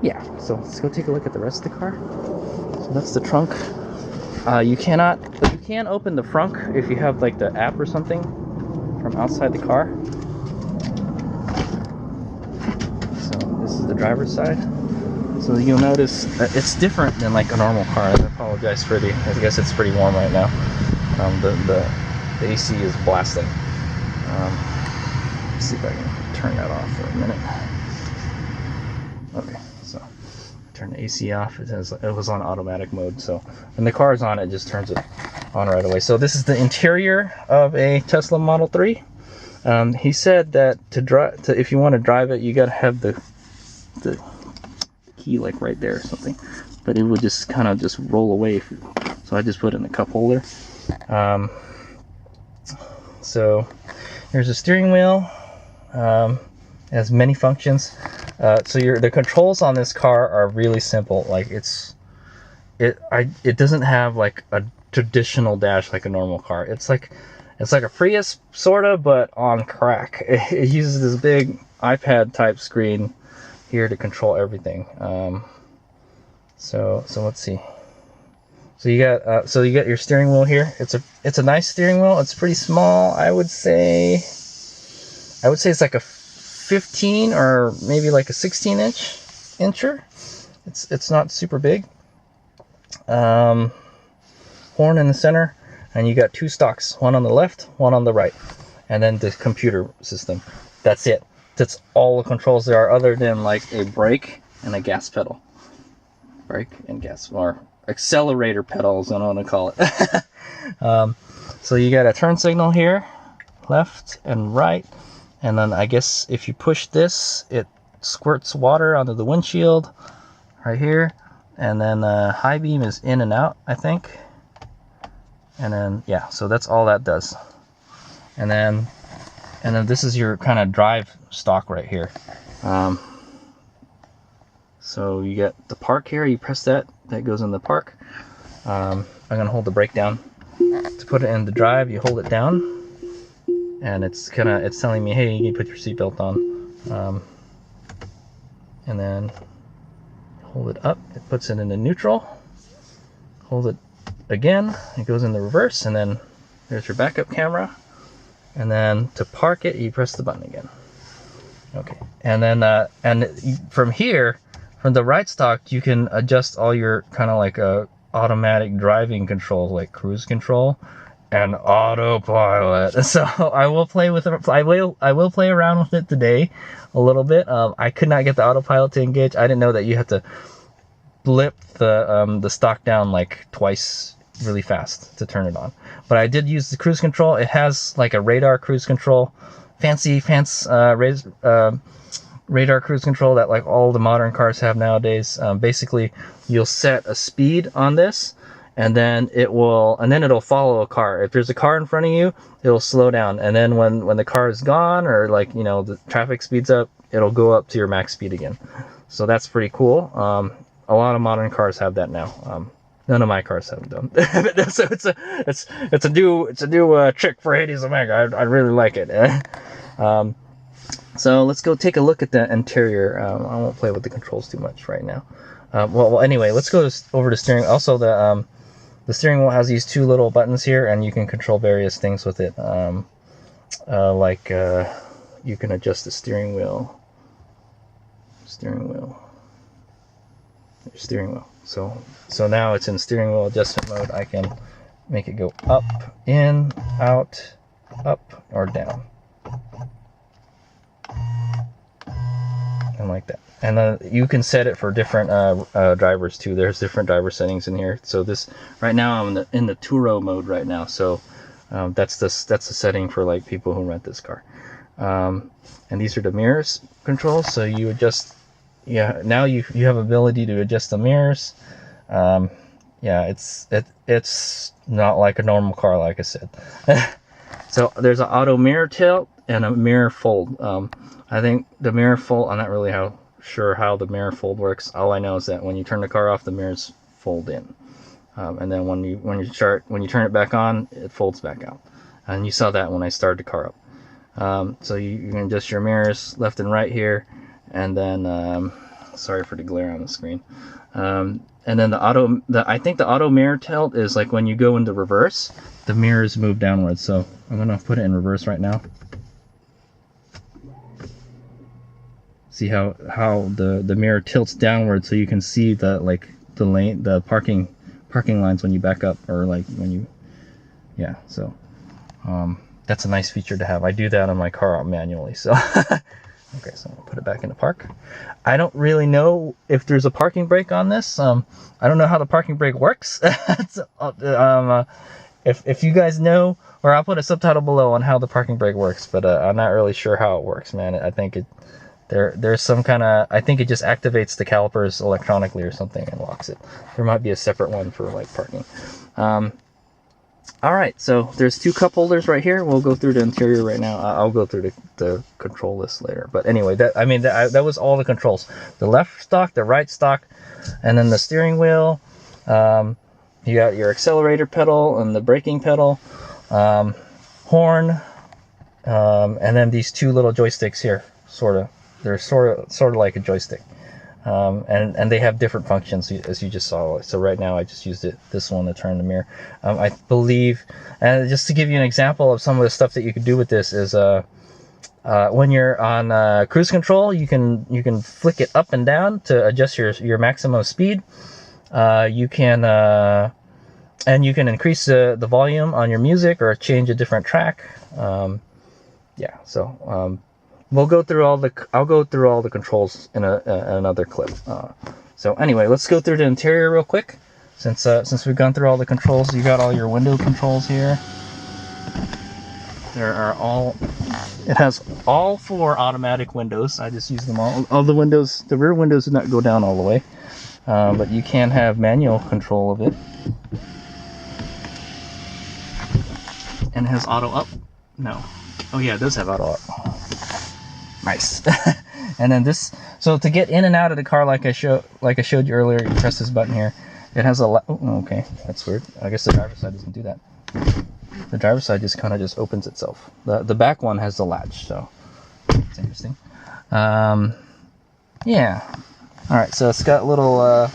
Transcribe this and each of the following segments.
yeah, so let's go take a look at the rest of the car. So that's the trunk. You can open the frunk if you have like the app or something from outside the car. So this is the driver's side. So you'll notice it's different than like a normal car. I apologize for I guess it's pretty warm right now. The AC is blasting. Let's see if I can turn that off for a minute. Okay, so turn the AC off. It was on automatic mode, so when the car is on, it just turns it on right away. So this is the interior of a Tesla Model 3. He said that if you want to drive it, you got to have the key like right there or something, but it would just kind of just roll away. So I just put it in the cup holder. So here's a steering wheel. It has many functions. So the controls on this car are really simple. Like it doesn't have like a traditional dash like a normal car. It's like a Prius sorta, but on crack. It uses this big iPad type screen here to control everything. So let's see. So you got your steering wheel here. It's a nice steering wheel. It's pretty small. I would say it's like a 15 or maybe like a 16-incher. It's not super big. Horn in the center, and you got two stalks, one on the left, one on the right, and then the computer system. That's it. That's all the controls there are, other than like a brake and a gas pedal. Brake and gas, or accelerator pedal is what I want to call it. So you got a turn signal here, left and right, and then I guess if you push this, it squirts water onto the windshield right here, and then high beam is in and out, I think. And then yeah, so that's all that does. And then this is your kind of drive stalk right here. So you get the park here. You press that goes in the park. I'm gonna hold the brake down to put it in the drive. You hold it down, and it's telling me, hey, you can put your seatbelt on. And then hold it up. It puts it into neutral. Hold it again. It goes in the reverse, and then there's your backup camera. And then to park it, you press the button again. Okay, and then from here, from the right stalk, you can adjust all your kind of like automatic driving controls, like cruise control and autopilot. So I will play with it. I will play around with it today a little bit. I could not get the autopilot to engage. I didn't know that you had to blip the stock down like twice really fast to turn it on. But I did use the cruise control. It has like a radar cruise control, fancy radar cruise control that like all the modern cars have nowadays. Basically, you'll set a speed on this, and then it'll follow a car. If there's a car in front of you, it'll slow down, and then when the car is gone, or like the traffic speeds up, it'll go up to your max speed again. So that's pretty cool. A lot of modern cars have that now. None of my cars have them. So it's a new trick for Hades Omega. I really like it. So let's go take a look at the interior. I won't play with the controls too much right now. Well, anyway, let's go over to steering. Also, the steering wheel has these two little buttons here, and you can control various things with it. You can adjust the steering wheel. So now it's in steering wheel adjustment mode. I can make it go up, in, out, up, or down. And like that. And then you can set it for different drivers too. There's different driver settings in here. So this right now I'm in the Turo mode right now. So that's the setting for like people who rent this car. And these are the mirrors controls. So you adjust. Yeah, now you have ability to adjust the mirrors. Yeah, it's not like a normal car, like I said. So there's an auto mirror tilt and a mirror fold. I think the mirror fold, I'm not really sure how the mirror fold works. All I know is that when you turn the car off, the mirrors fold in, and then when you turn it back on, it folds back out. And you saw that when I started the car up. So you can adjust your mirrors left and right here, and then Sorry for the glare on the screen. And then I think the auto mirror tilt is like when you go into reverse, the mirrors move downwards. So I'm gonna put it in reverse right now. See how the mirror tilts downward, so you can see the parking lines when you back up, or like when you, yeah. So that's a nice feature to have. I do that on my car manually. So okay, so I'm gonna put it back into park. I don't really know if there's a parking brake on this. I don't know how the parking brake works. If you guys know, or I'll put a subtitle below on how the parking brake works. But I'm not really sure how it works, man. I think there's some kind of, I think it just activates the calipers electronically or something and locks it. There might be a separate one for like parking. All right, so there's 2 cup holders right here. We'll go through the interior right now. I'll go through the control list later. But anyway, that was all the controls. The left stalk, the right stalk, and then the steering wheel. You got your accelerator pedal and the braking pedal, horn, and then these 2 little joysticks here, sort of. They're sort of like a joystick, and they have different functions, as you just saw. So right now I just used this one to turn the mirror. I believe, and just to give you an example of some of the stuff that you could do with this is when you're on cruise control, you can flick it up and down to adjust your maximum speed. You can increase the volume on your music or change a different track. Yeah, so. I'll go through all the controls in another clip. So anyway, let's go through the interior real quick. Since we've gone through all the controls, you got all your window controls here. It has all 4 automatic windows. I just use them all. All the windows, the rear windows do not go down all the way, but you can have manual control of it. And it has auto up. No. Oh yeah, it does have auto up. Nice. And then this, so to get in and out of the car, like I showed you earlier, you press this button here. It has a okay, that's weird. I guess the driver's side doesn't do that. The driver's side just kind of just opens itself. The back one has the latch, so it's interesting. Yeah. All right, so it's got little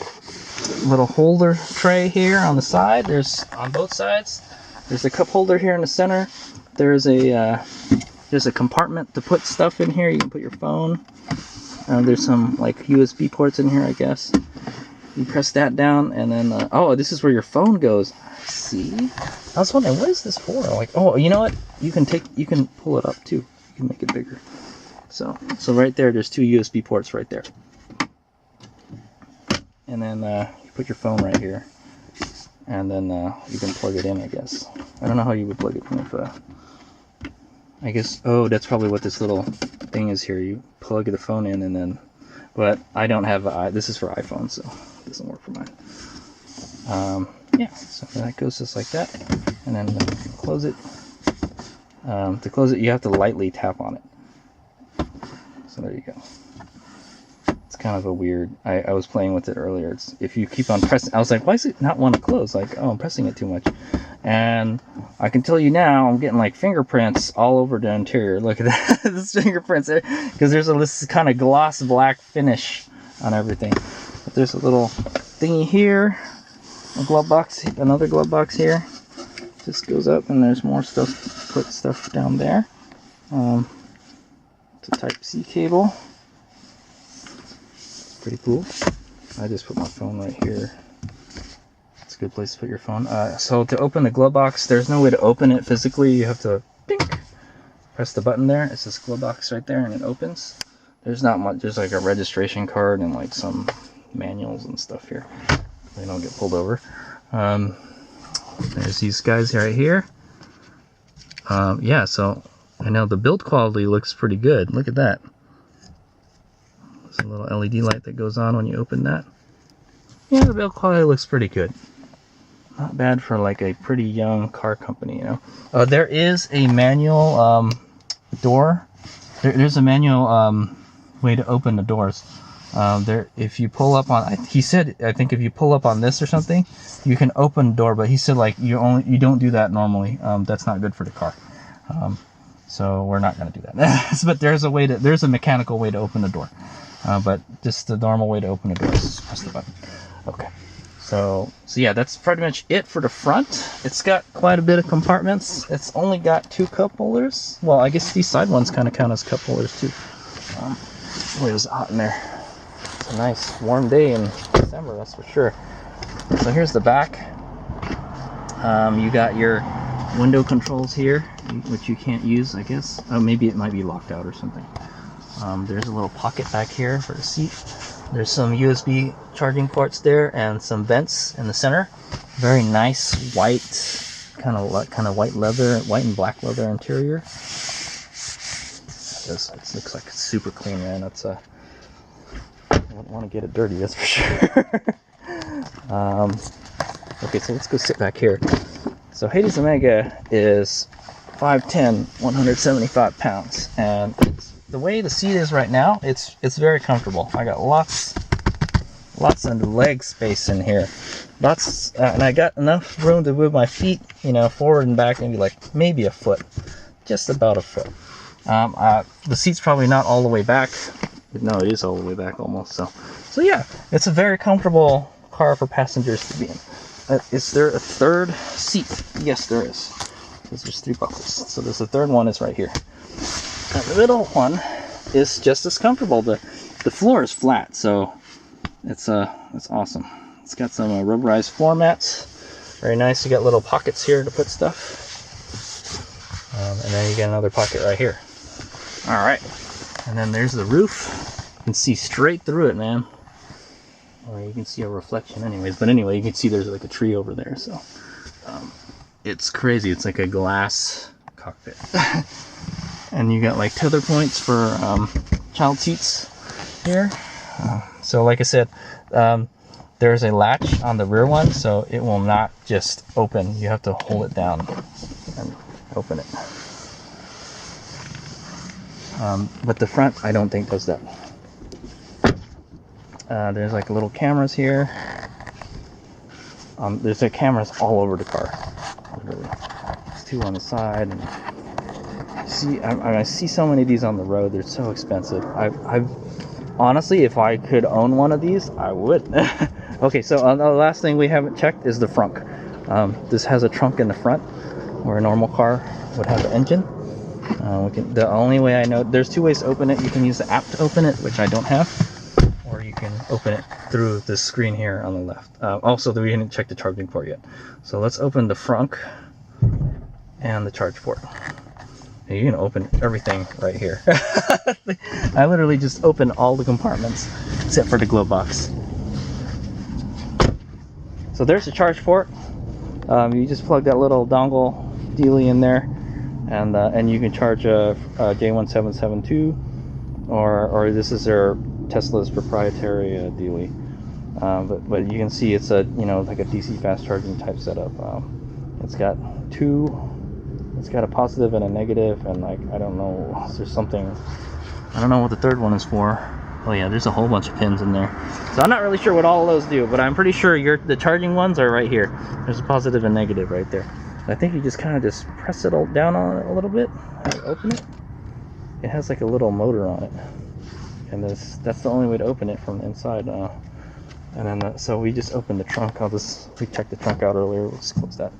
holder tray here on the side. There's on both sides. There's a cup holder here in the center. There's a compartment to put stuff in here. You can put your phone. There's some like USB ports in here, I guess. You press that down, and then oh, this is where your phone goes. See, I was wondering, what is this for? Like, oh, you know what? You can pull it up too. You can make it bigger. So right there's 2 USB ports right there. And then you put your phone right here, and then you can plug it in, I guess. I don't know how you would plug it in if. I guess, oh, that's probably what this little thing is here. You plug the phone in and then, but I don't have, this is for iPhone, so it doesn't work for mine. Yeah, so that goes just like that. And then close it. To close it, you have to lightly tap on it. So there you go. It's kind of a weird, I was playing with it earlier. It's, if you keep on pressing, I was like, why does it not want to close? Like, oh, I'm pressing it too much. And I can tell you now, I'm getting like fingerprints all over the interior. Look at that, this fingerprints there, because there's this kind of gloss black finish on everything. But there's a little thingy here, a glove box, another glove box here. This goes up, and there's more stuff. Put stuff down there. It's a Type-C cable. Pretty cool. I just put my phone right here. It's a good place to put your phone. So to open the glove box, there's no way to open it physically. You have to press the button there. It's this glove box right there, and it opens. There's not much. There's like a registration card and like some manuals and stuff here. They don't get pulled over. There's these guys right here. Yeah, so I know the build quality looks pretty good. Look at that. There's a little LED light that goes on when you open that. Yeah, the build quality looks pretty good. Not bad for like a pretty young car company, you know. There is a manual door. There's a manual way to open the doors. If you pull up on, he said, I think if you pull up on this or something, you can open the door. But he said like you don't do that normally. That's not good for the car. So we're not gonna do that. But there's a mechanical way to open the door. but just the normal way to open a door is press the button. Okay. So yeah, that's pretty much it for the front. It's got quite a bit of compartments. It's only got 2 cup holders. Well, I guess these side ones kind of count as cup holders too. Boy, it was hot in there. It's a nice warm day in December, that's for sure. So here's the back. You got your window controls here, which you can't use, I guess. Oh, maybe it might be locked out or something. There's a little pocket back here for the seat. There's some USB charging ports there and some vents in the center. Very nice white, kind of white leather, white and black leather interior. It looks like it's super clean, man. That's I wouldn't want to get it dirty, that's for sure. Okay, so let's go sit back here. So Hades Omega is 5'10", 175 pounds, and the way the seat is right now, it's very comfortable. I got lots of leg space in here, and I got enough room to move my feet, you know, forward and back, maybe a foot, just about a foot. The seat's probably not all the way back. No, it is all the way back almost. So yeah, it's a very comfortable car for passengers to be in. Is there a third seat? Yes, there is. Because there's 3 buckles. So there's a third one is right here. And the middle one is just as comfortable. The floor is flat, so it's awesome. It's got some rubberized floor mats. Very nice. You got little pockets here to put stuff. And then you get another pocket right here. All right. And then there's the roof. You can see straight through it, man. Or you can see a reflection anyways. But anyway, you can see there's like a tree over there. So it's crazy. It's like a glass cockpit. And you got like tether points for child seats here. So like I said, there's a latch on the rear one, so it will not just open. You have to hold it down and open it. But the front, I don't think does that. There's like little cameras here. There's like cameras all over the car. Literally. There's 2 on the side. And see, I see so many of these on the road. They're so expensive. I've honestly, if I could own one of these, I would. Okay, so the last thing we haven't checked is the frunk. This has a trunk in the front, where a normal car would have an engine. The only way I know, there's 2 ways to open it. You can use the app to open it, which I don't have, or you can open it through this screen here on the left. Also, we didn't check the charging port yet. So let's open the frunk and the charge port. You can open everything right here. I literally just opened all the compartments except for the glove box. So there's the charge port. You just plug that little dongle dealie in there, and you can charge a J1772, or this is their Tesla's proprietary dealie. But you can see it's a like a DC fast charging type setup. It's got a positive and a negative, and like I don't know, there's something, I don't know what the third one is for. Oh yeah, there's a whole bunch of pins in there. So I'm not really sure what all of those do, but I'm pretty sure the charging ones are right here. There's a positive and negative right there. I think you just kind of just press it all down on it a little bit and open it. It has like a little motor on it, and that's the only way to open it from the inside. And then so we just opened the trunk. We checked the trunk out earlier. We'll just close that.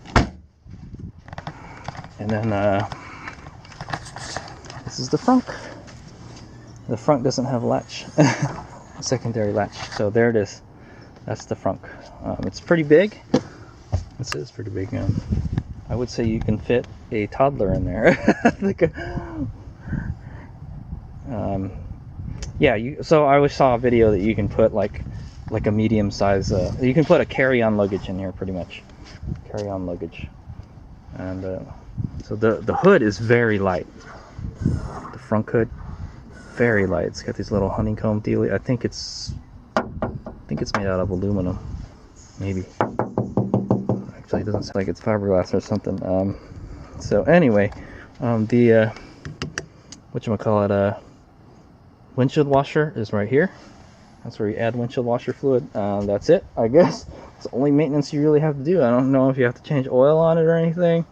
And then this is the frunk. The frunk doesn't have a latch, a secondary latch. So there it is. That's the frunk. It's pretty big. This is pretty big. I would say you can fit a toddler in there. So I always saw a video that you can put like a medium size. You can put a carry-on luggage in here, pretty much. Carry-on luggage. And so the hood is very light. The front hood, very light. It's got these little honeycomb dealie. I think it's made out of aluminum, maybe. Actually, it doesn't sound like it's fiberglass or something. So anyway, the windshield washer is right here. That's where you add windshield washer fluid. That's it, I guess. It's the only maintenance you really have to do. I don't know if you have to change oil on it or anything.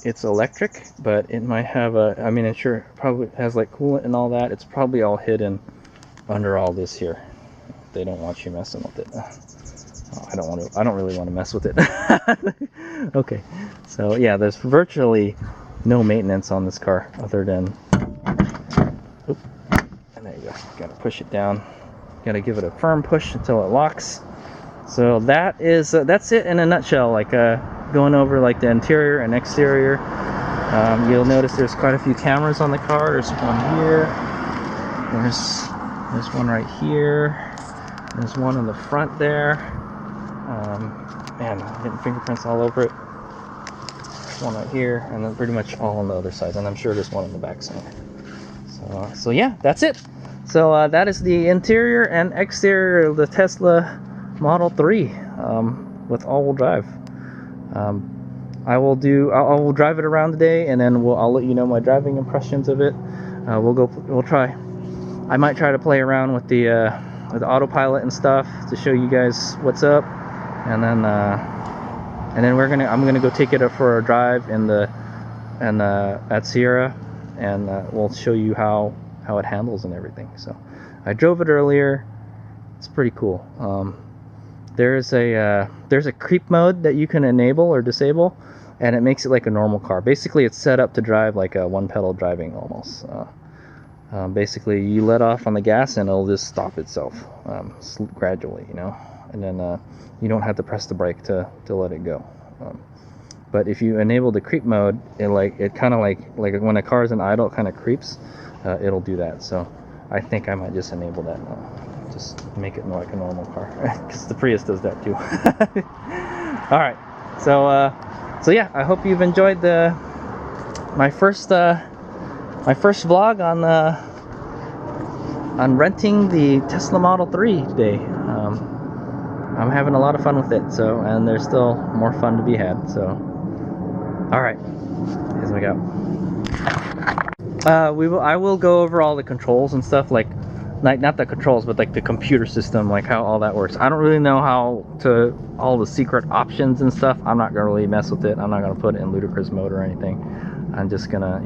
it's electric, but it might have a, I mean, it sure probably has like coolant and all that. It's probably all hidden under all this here. They don't want you messing with it. Oh, I don't really want to mess with it. Okay, so yeah, there's virtually no maintenance on this car other than, oop, and there you go. Gotta push it down. Gotta give it a firm push until it locks. So that is that's it in a nutshell. Like going over like the interior and exterior. You'll notice there's quite a few cameras on the car. There's one here. There's one right here. There's one in the front there. Man, I'm getting fingerprints all over it. There's one right here, and then pretty much all on the other side. And I'm sure there's one on the back side. So yeah, that's it. So that is the interior and exterior of the Tesla Model 3 with all-wheel drive. I will drive it around today, and then I'll let you know my driving impressions of it. We'll try. I might try to play around with the autopilot and stuff to show you guys what's up, and then I'm gonna go take it up for a drive at Sierra, and we'll show you how it handles and everything. So I drove it earlier. It's pretty cool. There's a creep mode that you can enable or disable, and it makes it like a normal car. Basically, it's set up to drive like a one-pedal driving almost. Basically, you let off on the gas and it'll just stop itself gradually, you know, and then you don't have to press the brake to let it go. But if you enable the creep mode, it kind of like when a car is in idle, it kind of creeps. It'll do that. So I think I might just enable that now. Just make it like a normal car, because the Prius does that too. All right, so yeah, I hope you've enjoyed my first vlog on renting the Tesla Model 3 today. I'm having a lot of fun with it, and there's still more fun to be had. So, all right, here's we go. I will go over all the controls and stuff, like not the controls, but like the computer system, like how all that works. I don't really know all the secret options and stuff. I'm not gonna really mess with it. I'm not gonna put it in ludicrous mode or anything. I'm just gonna,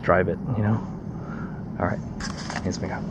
drive it, you know. All right, here's we go.